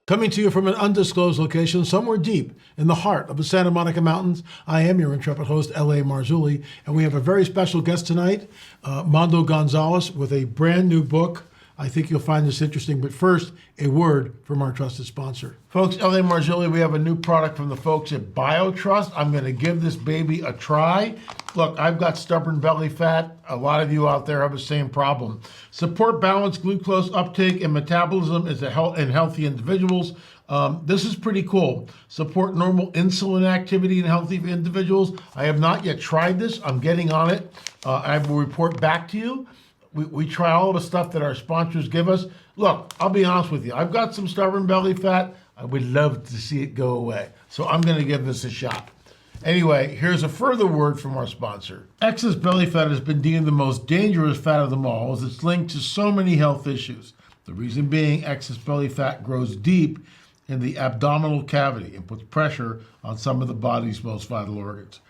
Coming to you from an undisclosed location somewhere deep in the heart of the Santa Monica Mountains, I am your intrepid host, L.A. Marzulli, and we have a very special guest tonight, Mondo Gonzales, with a brand new book. I think you'll find this interesting, but first, a word from our trusted sponsor. Folks, L.A. Marzulli, we have a new product from the folks at BioTrust. I'm going to give this baby a try. Look, I've got stubborn belly fat. A lot of you out there have the same problem. Support balanced glucose uptake and metabolism in healthy individuals. This is pretty cool. Support normal insulin activity in healthy individuals. I have not yet tried this. I'm getting on it. I will report back to you. We try all the stuff that our sponsors give us. Look, I'll be honest with you. I've got some stubborn belly fat. I would love to see it go away. So I'm going to give this a shot. Anyway, here's a further word from our sponsor. Excess belly fat has been deemed the most dangerous fat of them all, as it's linked to so many health issues. The reason being, excess belly fat grows deep in the abdominal cavity and puts pressure on some of the body's most vital organs.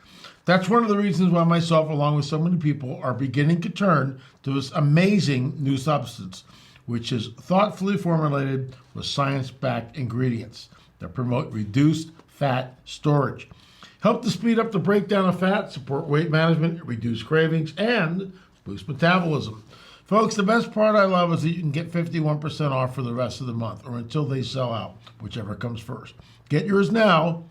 That's one of the reasons why myself, along with so many people, are beginning to turn to this amazing new substance, which is thoughtfully formulated with science-backed ingredients that promote reduced fat storage, help to speed up the breakdown of fat, support weight management, reduce cravings, and boost metabolism. Folks, the best part I love is that you can get 51% off for the rest of the month, or until they sell out, whichever comes first. Get yours now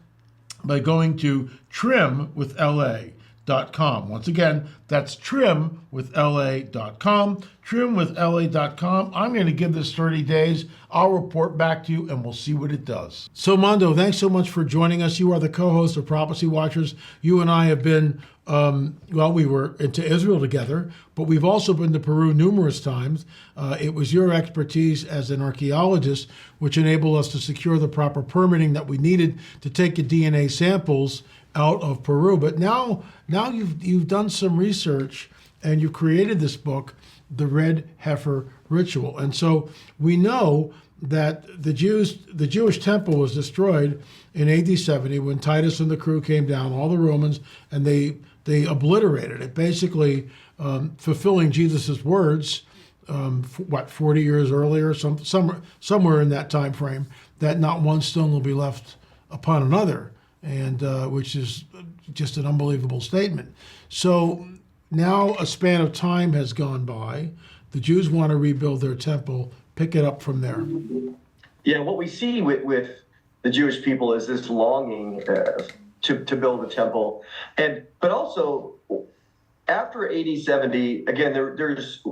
by going to trimwithla.com. Once again, that's trimwithla.com. Trimwithla.com. I'm going to give this 30 days. I'll report back to you, and we'll see what it does. So, Mondo, thanks so much for joining us. You are the co-host of Prophecy Watchers. You and I have been, we were into Israel together, but we've also been to Peru numerous times. It was your expertise as an archaeologist which enabled us to secure the proper permitting that we needed to take the DNA samples out of Peru. But now you've done some research and you've created this book, The Red Heifer Ritual. And so we know that the Jewish temple was destroyed in AD 70 when Titus and the crew came down, all the Romans, and they obliterated it, basically fulfilling Jesus' words, 40 years earlier, somewhere in that time frame, that not one stone will be left upon another, and which is just an unbelievable statement. So now a span of time has gone by. The Jews want to rebuild their temple. Pick it up from there. Yeah, what we see with the Jewish people is this longing to build a temple, but also after AD 70, again, there's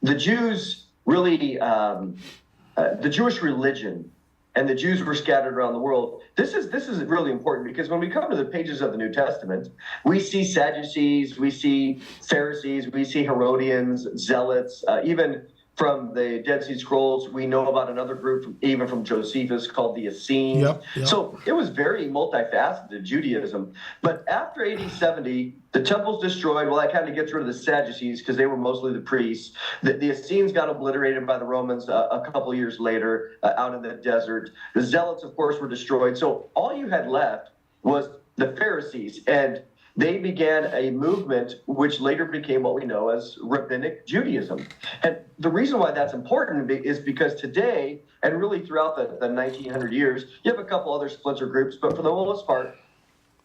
the Jews really the Jewish religion. And the Jews were scattered around the world. This is really important because when we come to the pages of the New Testament, we see Sadducees, we see Pharisees, we see Herodians, Zealots, even from the Dead Sea Scrolls, we know about another group, even from Josephus, called the Essenes. Yep. So it was very multifaceted, Judaism. But after AD 70, the temple's destroyed. Well, that kind of gets rid of the Sadducees because they were mostly the priests. The Essenes got obliterated by the Romans a couple of years later out in the desert. The Zealots, of course, were destroyed. So all you had left was the Pharisees, and they began a movement which later became what we know as Rabbinic Judaism. And the reason why that's important is because today, and really throughout the 1900 years, you have a couple other splinter groups, but for the most part,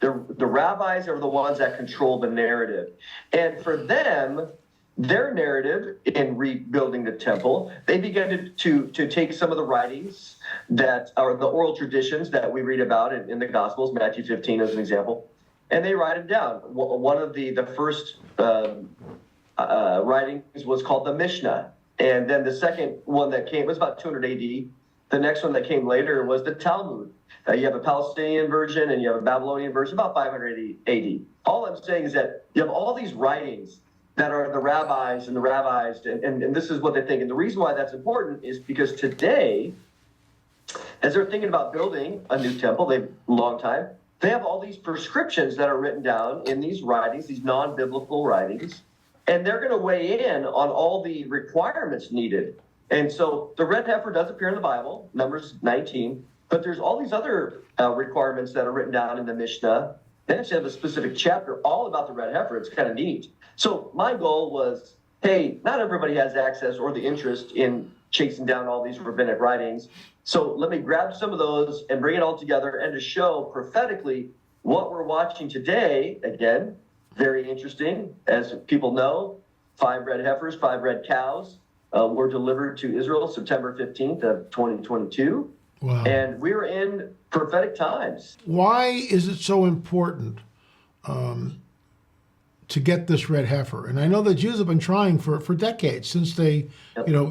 the rabbis are the ones that control the narrative. And for them, their narrative in rebuilding the temple, they began to take some of the writings that are the oral traditions that we read about in the Gospels, Matthew 15 as an example, and they write them down. One of the first writings was called the Mishnah. And then the second one that came was about 200 AD. The next one that came later was the Talmud. You have a Palestinian version and you have a Babylonian version, about 500 AD. All I'm saying is that you have all these writings that are the rabbis, and this is what they think. And the reason why that's important is because today, as they're thinking about building a new temple, they've long time, they have all these prescriptions that are written down in these writings, these non-biblical writings, and they're going to weigh in on all the requirements needed. And so the red heifer does appear in the Bible, Numbers 19, but there's all these other requirements that are written down in the Mishnah. They actually have a specific chapter all about the red heifer. It's kind of neat. So my goal was, hey, not everybody has access or the interest in chasing down all these rabbinic writings. So let me grab some of those and bring it all together and to show prophetically what we're watching today. Again, very interesting. As people know, 5 red heifers, 5 red cows were delivered to Israel September 15th of 2022. Wow. And we're in prophetic times. Why is it so important to get this red heifer? And I know the Jews have been trying for decades since they,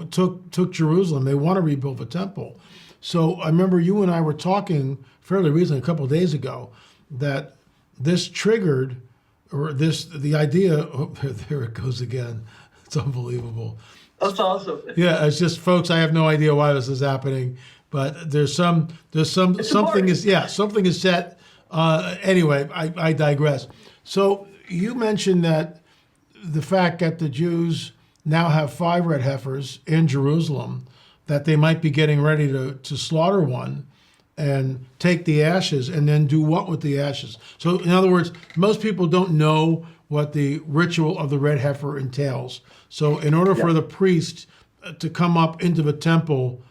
took Jerusalem. They want to rebuild the temple. So I remember you and I were talking fairly recently, a couple of days ago, that this triggered, or the idea. Oh, there it goes again. It's unbelievable. That's awesome. Yeah, it's just, folks, I have no idea why this is happening, but something is set. Anyway, I digress. So you mentioned that the fact that the Jews now have 5 red heifers in Jerusalem, that they might be getting ready to slaughter one and take the ashes and then do what with the ashes? So in other words, most people don't know what the ritual of the red heifer entails. So in order for the priest to come up into the temple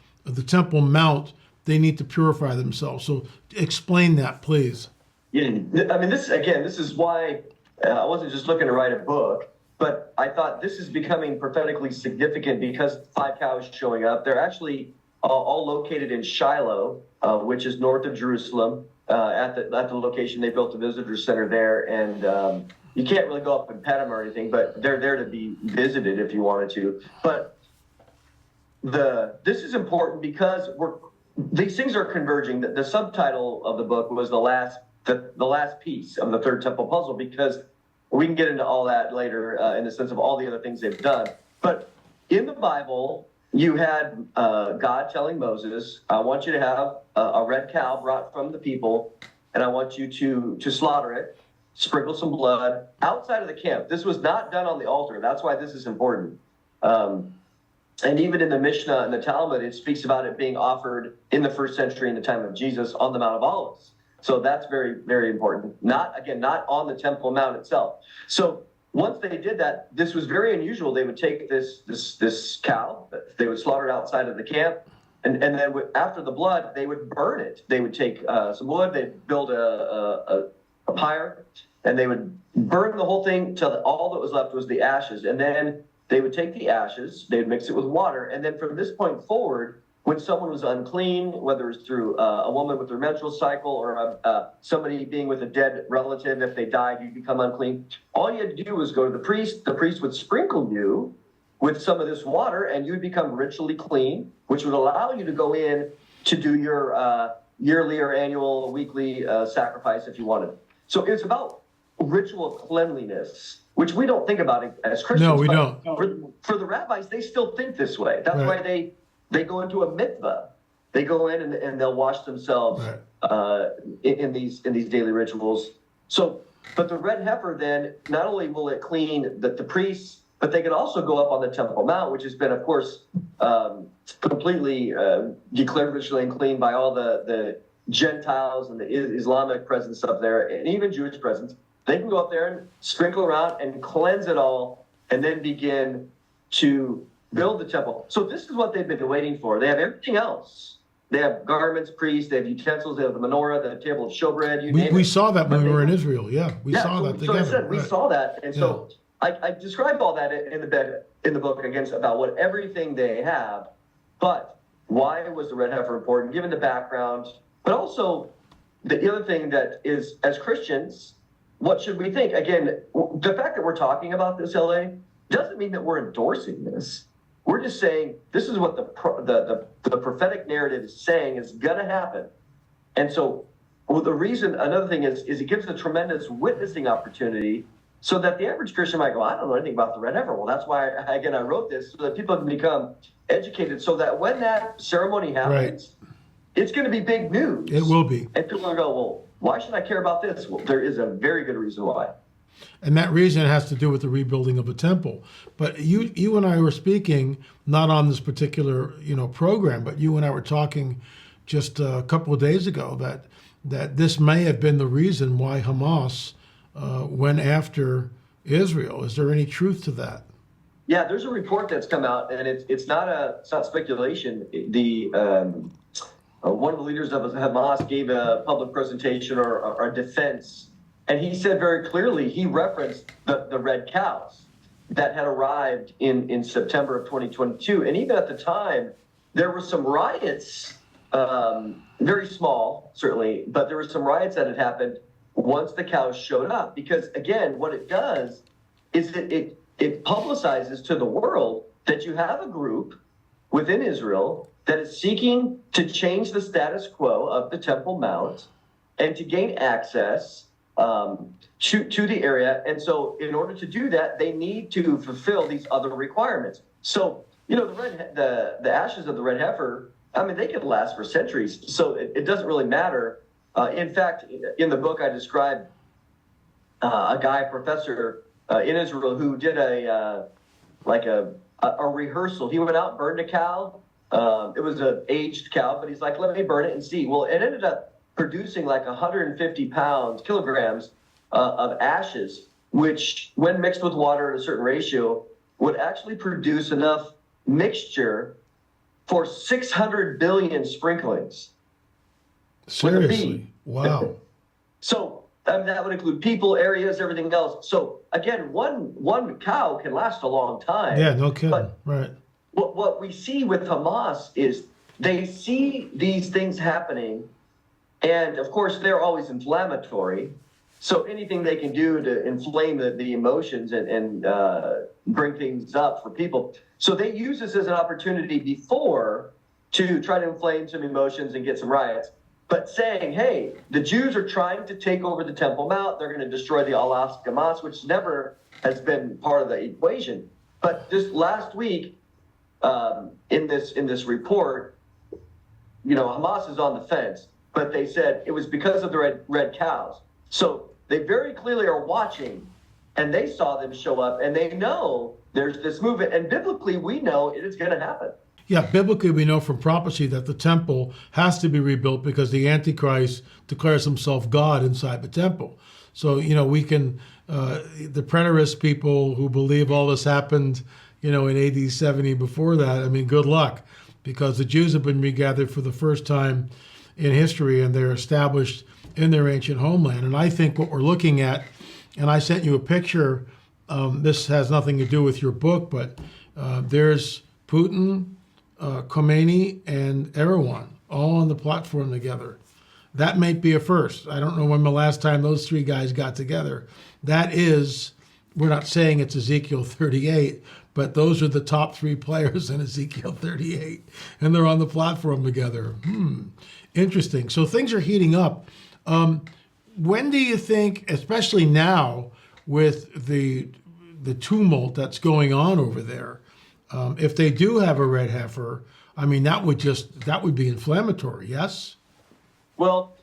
mount, they need to purify themselves. So explain that, please. Yeah, I mean, this is why I wasn't just looking to write a book, but I thought this is becoming prophetically significant because 5 cows showing up. They're actually all located in Shiloh, which is north of Jerusalem. At the location, they built a visitor center there, and you can't really go up and pet them or anything, but they're there to be visited if you wanted to. But this is important because these things are converging. The subtitle of the book was the last piece of the third temple puzzle, because we can get into all that later in the sense of all the other things they've done. But in the Bible, you had God telling Moses, I want you to have a red cow brought from the people, and I want you to slaughter it, sprinkle some blood outside of the camp. This was not done on the altar. That's why this is important. And even in the Mishnah and the Talmud, it speaks about it being offered in the first century in the time of Jesus on the Mount of Olives. So that's very, very important. Not on the Temple Mount itself. So once they did that, this was very unusual. They would take this cow, they would slaughter it outside of the camp, and then after the blood, they would burn it. They would take some wood, they'd build a pyre, and they would burn the whole thing till all that was left was the ashes. And then they would take the ashes, they would mix it with water, and then from this point forward, when someone was unclean, whether it's through a woman with her menstrual cycle or somebody being with a dead relative, if they died, you become unclean. All you had to do was go to the priest. The priest would sprinkle you with some of this water, and you would become ritually clean, which would allow you to go in to do your yearly or annual, weekly sacrifice if you wanted. So it's about ritual cleanliness, which we don't think about it as Christians. No, we don't. For the rabbis, they still think this way. That's why they go into a mikvah. They go in and they'll wash themselves in these daily rituals. So, but the red heifer then, not only will it clean the priests, but they can also go up on the Temple Mount, which has been, of course, completely declared ritually unclean by all the Gentiles and the Islamic presence up there, and even Jewish presence. They can go up there and sprinkle around and cleanse it all, and then begin to build the temple. So this is what they've been waiting for. They have everything else. They have garments, priests, they have utensils, they have the menorah, the table of showbread. We saw that when we were in Israel. Yeah, we saw that together. So I said, we saw that. And so I described all that in the book against about what everything they have. But why was the red heifer important, given the background? But also, the other thing that is, as Christians, what should we think? Again, the fact that we're talking about this, LA, doesn't mean that we're endorsing this. We're just saying this is what the prophetic narrative is saying is going to happen. And so another thing is it gives a tremendous witnessing opportunity so that the average Christian might go, I don't know anything about the red heifer. Well, that's why, again, I wrote this so that people can become educated so that when that ceremony happens, it's going to be big news. It will be. And people are going to go, well, why should I care about this? Well, there is a very good reason why. And that reason has to do with the rebuilding of the temple. But you and I were speaking, not on this particular program, but you and I were talking just a couple of days ago that this may have been the reason why Hamas went after Israel. Is there any truth to that? there's a report that's come out, and it's not speculation. The one of the leaders of Hamas gave a public presentation or a defense, and he said very clearly, he referenced the red cows that had arrived in September of 2022. And even at the time, there were some riots, very small, certainly, but there were some riots that had happened once the cows showed up. Because again, what it does is it publicizes to the world that you have a group within Israel that is seeking to change the status quo of the Temple Mount and to gain access to the area. And so in order to do that, they need to fulfill these other requirements. So, the ashes of the red heifer, I mean, they could last for centuries. So it doesn't really matter. In fact, in the book, I described a guy, a professor in Israel, who did a rehearsal. He went out and burned a cow. It was an aged cow, but he's like, let me burn it and see. Well, it ended up producing like 150 kilograms of ashes, which when mixed with water at a certain ratio would actually produce enough mixture for 600 billion sprinklings. Seriously? Wow. So that would include people, areas, everything else. So again, one cow can last a long time. Yeah, no kidding. But right. What we see with Hamas is they see these things happening, and of course they're always inflammatory. So anything they can do to inflame the emotions and bring things up for people. So they use this as an opportunity before to try to inflame some emotions and get some riots. But saying, hey, the Jews are trying to take over the Temple Mount. They're going to destroy the Al-Aqsa Mosque, which never has been part of the equation. But just last week, in this report, Hamas is on the fence, but they said it was because of the red cows. So they very clearly are watching, and they saw them show up, and they know there's this movement. And biblically, we know it is going to happen. Yeah, biblically we know from prophecy that the temple has to be rebuilt because the Antichrist declares himself God inside the temple. So, we can, the preterist people who believe all this happened, in AD 70 before that, I mean, good luck, because the Jews have been regathered for the first time in history, and they're established in their ancient homeland. And I think what we're looking at, and I sent you a picture, this has nothing to do with your book, but there's Putin, Khomeini, and Erdogan all on the platform together. That might be a first. I don't know when the last time those three guys got together. That is, we're not saying it's Ezekiel 38, but those are the top three players in Ezekiel 38, and they're on the platform together. Interesting. So things are heating up. When do you think, especially now with the tumult that's going on over there, if they do have a red heifer, I mean, that would be inflammatory, yes? Well,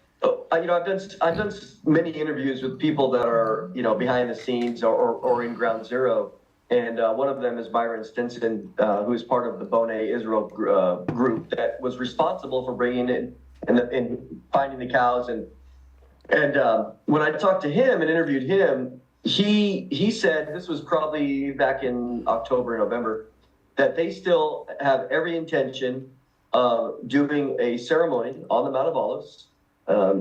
I've done many interviews with people that are behind the scenes or in Ground Zero, and one of them is Byron Stinson, who is part of the Boneh Israel group that was responsible for bringing in and finding the cows. And when I talked to him and interviewed him, he said, this was probably back in October, November, that they still have every intention of doing a ceremony on the Mount of Olives.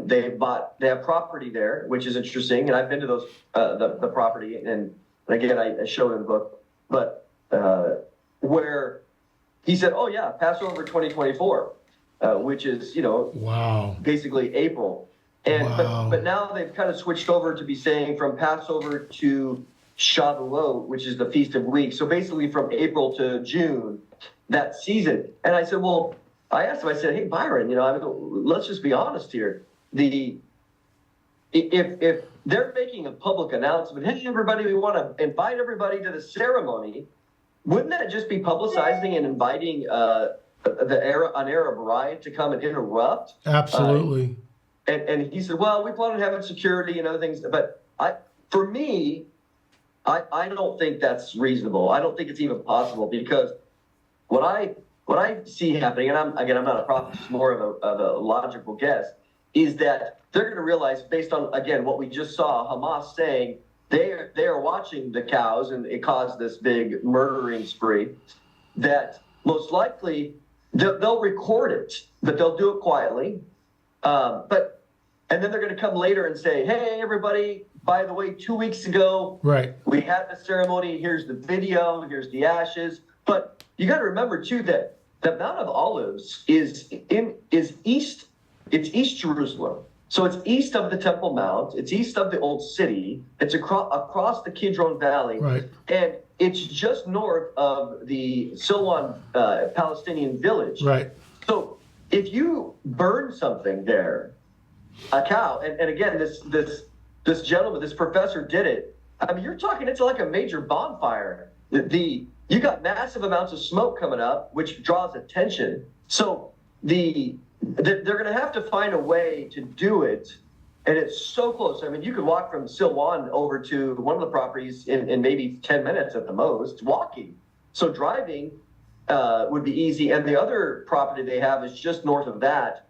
They have property there, which is interesting, and I've been to those the property, and again I showed in the book, but where he said, oh yeah, Passover 2024, which is wow, basically April, and wow. but now they've kind of switched over to be saying from Passover to Shavuot, which is the Feast of Weeks. So basically from April to June, that season. And I said, well, I asked him, I said, hey, Byron, let's just be honest here. If they're making a public announcement, hey, everybody, we want to invite everybody to the ceremony, wouldn't that just be publicizing and inviting an Arab riot to come and interrupt? Absolutely. And he said, well, we plan on having security and other things. But for me, I don't think that's reasonable. I don't think it's even possible, because what I see happening, and I'm not a prophet, just more of a logical guess, is that they're going to realize, based on, again, what we just saw, Hamas saying they are watching the cows, and it caused this big murdering spree. That most likely they'll record it, but they'll do it quietly. And then they're going to come later and say, "Hey, everybody! By the way, 2 weeks ago, Right. we had the ceremony. Here's the video. Here's the ashes." But you got to remember too that the Mount of Olives is east. It's East Jerusalem. So it's east of the Temple Mount. It's east of the Old City. It's across the Kidron Valley. Right. And it's just north of the Silwan Palestinian village. Right. So if you burn something there, a cow, and again, this gentleman, this professor did it. I mean, you're talking, it's like a major bonfire. You got massive amounts of smoke coming up, which draws attention. So they're going to have to find a way to do it, and it's so close. I mean, you could walk from Silwan over to one of the properties in maybe 10 minutes at the most, walking. So driving would be easy, and the other property they have is just north of that,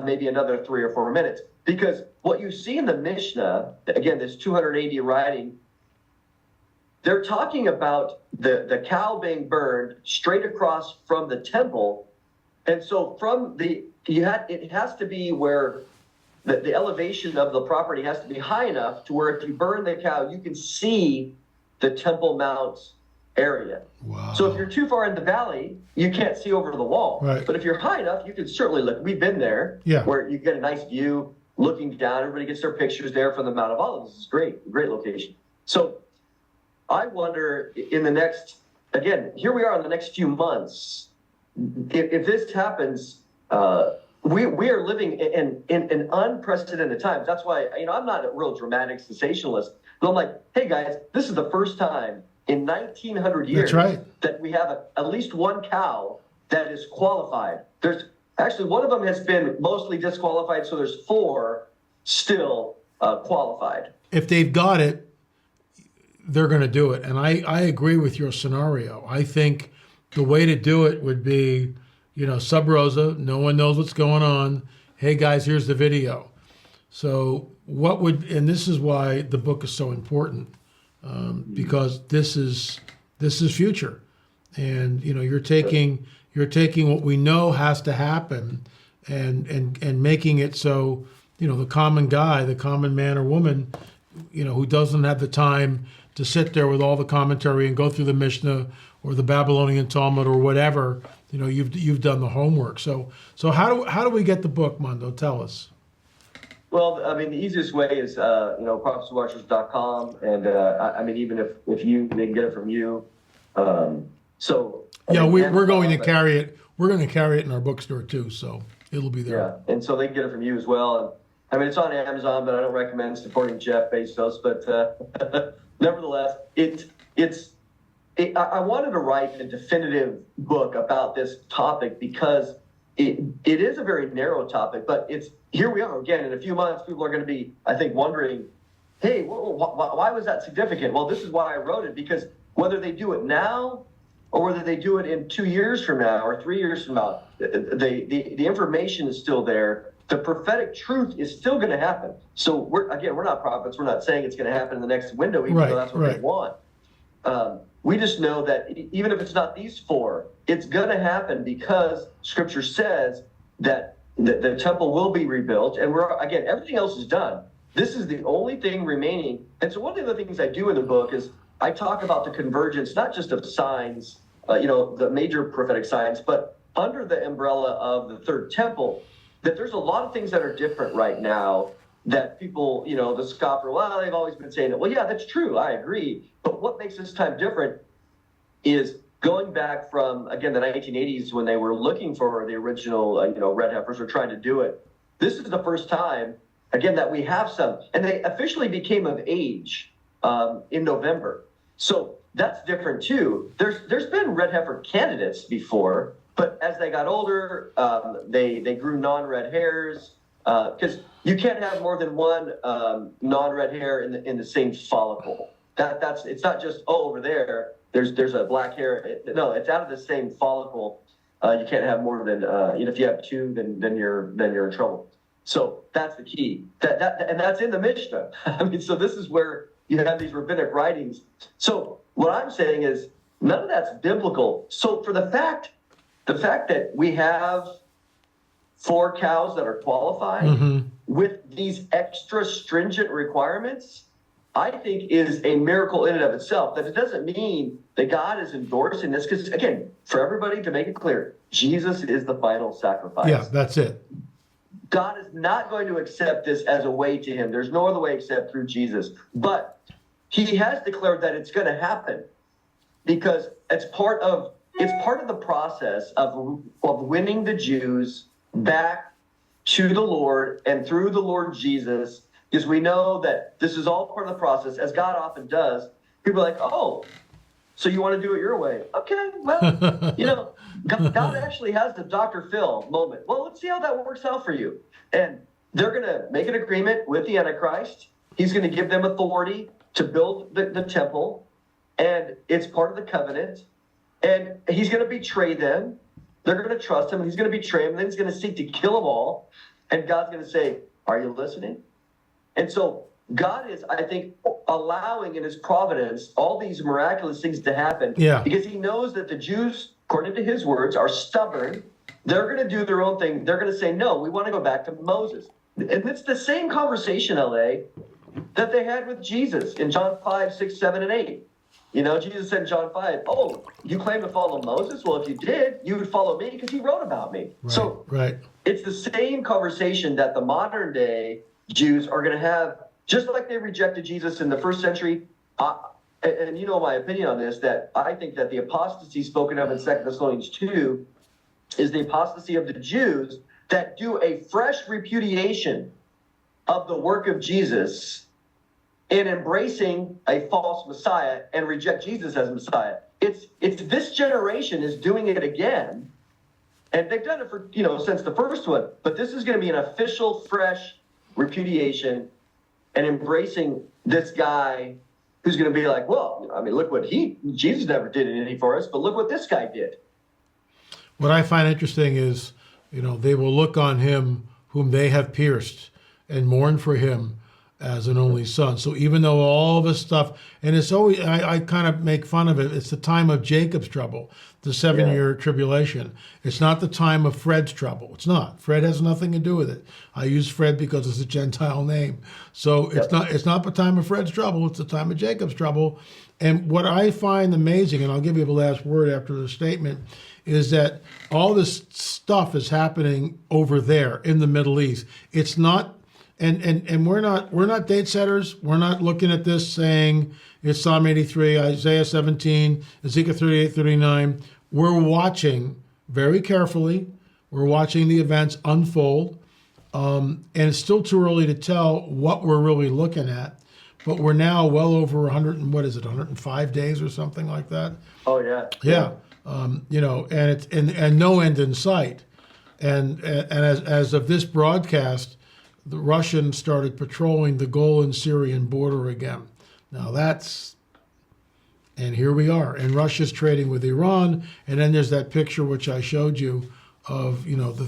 maybe another 3 or 4 minutes. Because what you see in the Mishnah, again, this 280 writing, they're talking about the cow being burned straight across from the temple. And so it has to be where the elevation of the property has to be high enough to where if you burn the cow, you can see the Temple Mount area. Wow. So if you're too far in the valley, you can't see over the wall. Right. But if you're high enough, you can certainly look. We've been there, Yeah. where you get a nice view looking down. Everybody gets their pictures there from the Mount of Olives. It's great location. So I wonder in the next, again, here we are in the next few months. If this happens, we are living in unprecedented times. That's why, I'm not a real dramatic sensationalist, but I'm like, hey guys, this is the first time in 1900 years That's right. that we have at least one cow that is qualified. There's actually one of them has been mostly disqualified, so there's 4 still qualified. If they've got it, they're going to do it. And I agree with your scenario. I think the way to do it would be, sub rosa, no one knows what's going on. Hey guys, here's the video. So and this is why the book is so important, because this is future. And, you're taking what we know has to happen and making it so, the common guy, the common man or woman, who doesn't have the time to sit there with all the commentary and go through the Mishnah or the Babylonian Talmud or whatever, you've done the homework. So how do we get the book, Mondo? Tell us. Well, I mean, the easiest way is, prophecywatchers.com. And even if they can get it from you. Yeah, we're going to carry it. We're going to carry it in our bookstore too. So it'll be there. Yeah. And so they can get it from you as well. And, it's on Amazon, but I don't recommend supporting Jeff Bezos. But nevertheless, I wanted to write a definitive book about this topic because it is a very narrow topic, but here we are again. In a few months, people are going to be, I think, wondering, hey, why was that significant? Well, this is why I wrote it, because whether they do it now or whether they do it in 2 years from now or 3 years from now, the information is still there. The prophetic truth is still going to happen. So we're not prophets. We're not saying it's going to happen in the next window, even though that's what they want. We just know that even if it's not these 4, it's going to happen because Scripture says that the temple will be rebuilt. And everything else is done. This is the only thing remaining. And so one of the things I do in the book is I talk about the convergence, not just of signs, the major prophetic signs, but under the umbrella of the third temple, that there's a lot of things that are different right now that people, the scoffer, well, they've always been saying that. Well, yeah, that's true. I agree. But what makes this time different is going back from, again, the 1980s when they were looking for the original, red heifers or trying to do it. This is the first time, again, that we have some. And they officially became of age in November. So that's different, too. There's been red heifer candidates before, but as they got older, they grew non-red hairs because you can't have more than one non-red hair in the same follicle. It's not just over there. There's a black hair. No, it's out of the same follicle. You can't have more than if you have 2, then you're in trouble. So that's the key. And that's in the Mishnah. I mean, so this is where you have these rabbinic writings. So what I'm saying is none of that's biblical. So for the fact that we have 4 cows that are qualified with these extra stringent requirements, I think is a miracle in and of itself. That it doesn't mean that God is endorsing this, because again, for everybody to make it clear, Jesus is the final sacrifice. Yeah, that's it. God is not going to accept this as a way to him. There's no other way except through Jesus. But he has declared that it's going to happen, because it's part of the process of winning the Jews back to the Lord and through the Lord Jesus, because we know that this is all part of the process, as God often does. People are like, oh, so you want to do it your way? Okay, well, God actually has the Dr. Phil moment. Well, let's see how that works out for you. And they're going to make an agreement with the Antichrist. He's going to give them authority to build the temple, and it's part of the covenant. And he's going to betray them. They're going to trust him, and he's going to betray them, and then he's going to seek to kill them all. And God's going to say, are you listening? And so God is, I think, allowing in his providence all these miraculous things to happen, because he knows that the Jews, according to his words, are stubborn. They're going to do their own thing. They're going to say, no, we want to go back to Moses. And it's the same conversation, LA, that they had with Jesus in John 5, 6, 7, and 8. Jesus said in John 5, oh, you claim to follow Moses? Well, if you did, you would follow me because he wrote about me. Right. It's the same conversation that the modern day Jews are going to have, just like they rejected Jesus in the first century. And you know my opinion on this, that I think that the apostasy spoken of in 2 Thessalonians 2 is the apostasy of the Jews that do a fresh repudiation of the work of Jesus in embracing a false Messiah and reject Jesus as Messiah. It's this generation is doing it again, and they've done it for since the first one. But this is going to be an official, fresh repudiation and embracing this guy who's going to be like, well, I mean, look what Jesus never did anything for us, but look what this guy did. What I find interesting is, they will look on him whom they have pierced and mourn for him as an only son. So even though all this stuff, and it's always, I kind of make fun of it, it's the time of Jacob's trouble, the 7-year tribulation. It's not the time of Fred's trouble. It's not. Fred has nothing to do with it. I use Fred because it's a Gentile name. So it's not the time of Fred's trouble, it's the time of Jacob's trouble. And what I find amazing, and I'll give you the last word after the statement, is that all this stuff is happening over there in the Middle East. It's not, and we're not date setters. We're not looking at this saying it's Psalm 83, Isaiah 17, Ezekiel 38, 39. We're watching very carefully. We're watching the events unfold. And it's still too early to tell what we're really looking at. But we're now well over 105 days or something like that. Oh, yeah. Yeah. And it's and no end in sight. And as of this broadcast, the Russians started patrolling the Golan-Syrian border again. Now and here we are. And Russia's trading with Iran. And then there's that picture which I showed you of, the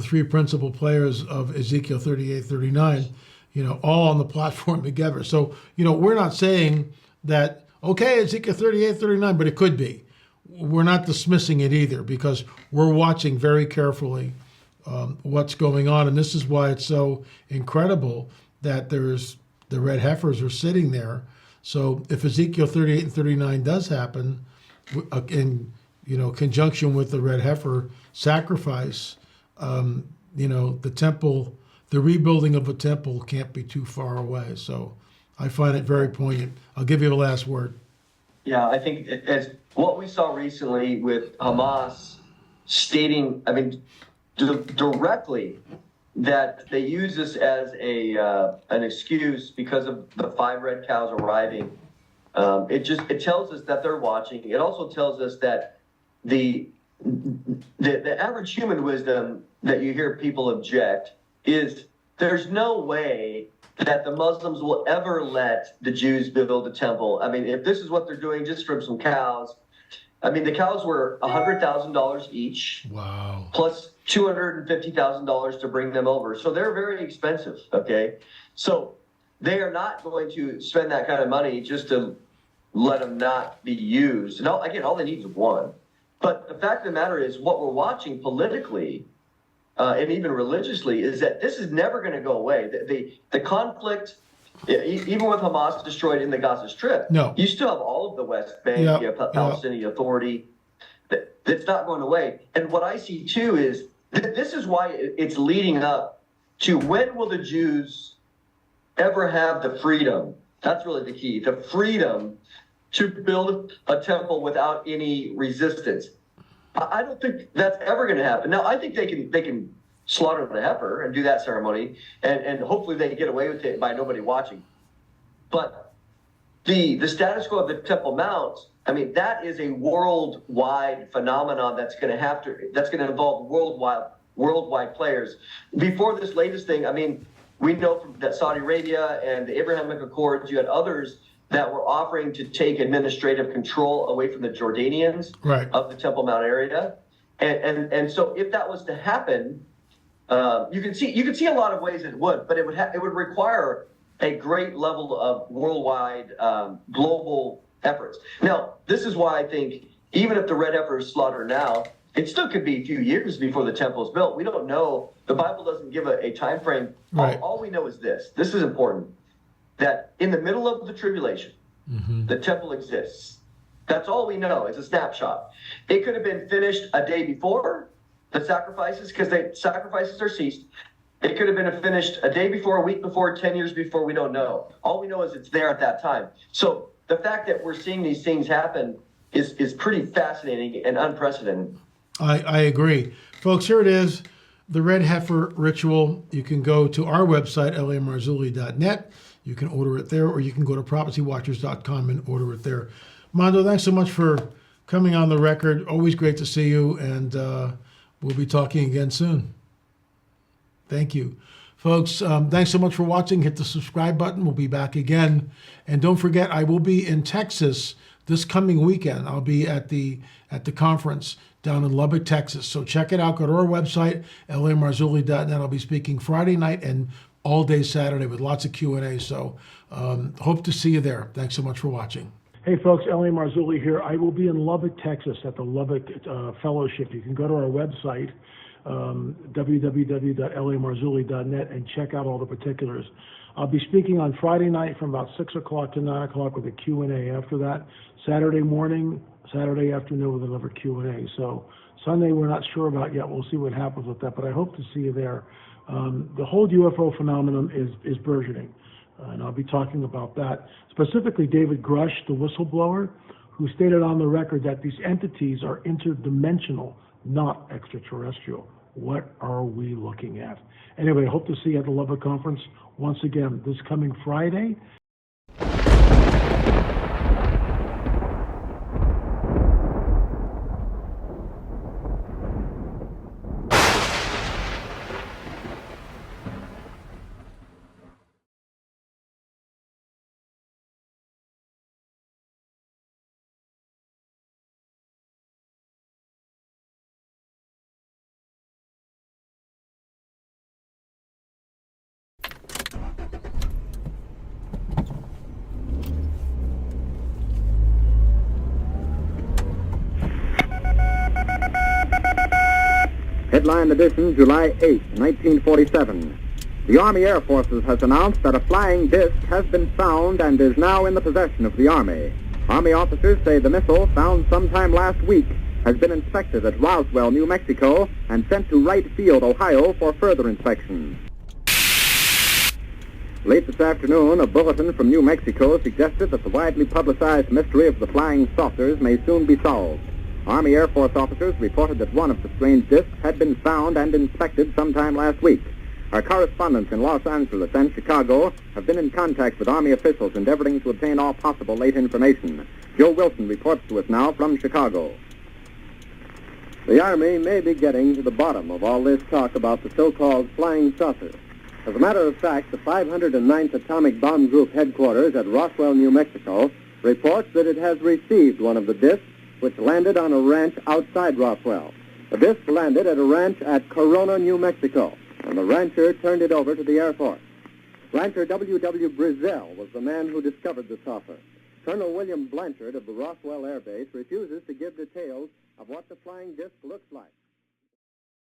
three principal players of Ezekiel 38, 39, all on the platform together. So, we're not saying that, okay, Ezekiel 38, 39, but it could be. We're not dismissing it either, because we're watching very carefully what's going on. And this is why it's so incredible that the red heifers are sitting there. So if Ezekiel 38 and 39 does happen in conjunction with the red heifer sacrifice, the temple, the rebuilding of a temple can't be too far away. So I find it very poignant. I'll give you the last word. Yeah, I think it's what we saw recently with Hamas stating, directly that they use this as an excuse because of the 5 red cows arriving. It tells us that they're watching. It also tells us that the average human wisdom that you hear people object is there's no way that the Muslims will ever let the Jews build a temple. If this is what they're doing just from some cows, the cows were $100,000 each. Wow. Plus $250,000 to bring them over. So they're very expensive, okay? So they are not going to spend that kind of money just to let them not be used. And again, all they need is one. But the fact of the matter is, what we're watching politically and even religiously is that this is never going to go away. The conflict, even with Hamas destroyed in the Gaza Strip, you still have all of the West Bank, you have Palestinian Authority. That's not going away. And what I see too is this is why it's leading up to when will the Jews ever have the freedom? That's really the key, the freedom to build a temple without any resistance. I don't think that's ever going to happen. Now, I think they can slaughter the heifer and do that ceremony, and hopefully they get away with it by nobody watching. But the status quo of the Temple Mount, I mean, that is a worldwide phenomenon that's going to involve worldwide players. Before this latest thing, I mean, we know from that Saudi Arabia and the Abrahamic Accords, you had others that were offering to take administrative control away from the Jordanians of the Temple Mount area. And so if that was to happen, you can see a lot of ways it would, but it would require a great level of worldwide global efforts. Now, this is why I think even if the red heifer is slaughtered now, it still could be a few years before the temple is built. We don't know. The Bible doesn't give a time frame. All we know is this. This is important. That in the middle of the tribulation, the temple exists. That's all we know. It's a snapshot. It could have been finished a day before the sacrifices, because the sacrifices are ceased. It could have been finished a day before, a week before, 10 years before. We don't know. All we know is it's there at that time. So the fact that we're seeing these things happen is pretty fascinating and unprecedented. I agree. Folks, here it is, the red heifer ritual. You can go to our website, lamarzulli.net. You can order it there, or you can go to prophecywatchers.com and order it there. Mondo, thanks so much for coming on the record. Always great to see you, and we'll be talking again soon. Thank you. Folks, thanks so much for watching. Hit the subscribe button. We'll be back again. And don't forget, I will be in Texas this coming weekend. I'll be at the conference down in Lubbock, Texas. So check it out. Go to our website, lamarzulli.net. I'll be speaking Friday night and all day Saturday with lots of Q&A. So hope to see you there. Thanks so much for watching. Hey folks, L.A. Marzulli here. I will be in Lubbock, Texas at the Lubbock Fellowship. You can go to our website, www.lamarzulli.net, and check out all the particulars. I'll be speaking on Friday night from about 6 o'clock to 9 o'clock with a Q&A after that. Saturday morning, Saturday afternoon with another Q&A. So Sunday we're not sure about yet. We'll see what happens with that, but I hope to see you there. The whole UFO phenomenon is burgeoning, and I'll be talking about that. Specifically, David Grush, the whistleblower, who stated on the record that these entities are interdimensional, not extraterrestrial. What are we looking at? Anyway, I hope to see you at the Lubbock Conference once again this coming Friday. Headline edition, July 8, 1947. The Army Air Forces has announced that a flying disc has been found and is now in the possession of the Army. Army officers say the missile, found sometime last week, has been inspected at Roswell, New Mexico, and sent to Wright Field, Ohio, for further inspection. Late this afternoon, a bulletin from New Mexico suggested that the widely publicized mystery of the flying saucers may soon be solved. Army Air Force officers reported that one of the strange discs had been found and inspected sometime last week. Our correspondents in Los Angeles and Chicago have been in contact with Army officials endeavoring to obtain all possible late information. Joe Wilson reports to us now from Chicago. The Army may be getting to the bottom of all this talk about the so-called flying saucer. As a matter of fact, the 509th Atomic Bomb Group headquarters at Roswell, New Mexico, reports that it has received one of the discs which landed on a ranch outside Roswell. The disc landed at a ranch at Corona, New Mexico, and the rancher turned it over to the Air Force. Rancher W.W. Brazell was the man who discovered the saucer. Colonel William Blanchard of the Roswell Air Base refuses to give details of what the flying disc looks like.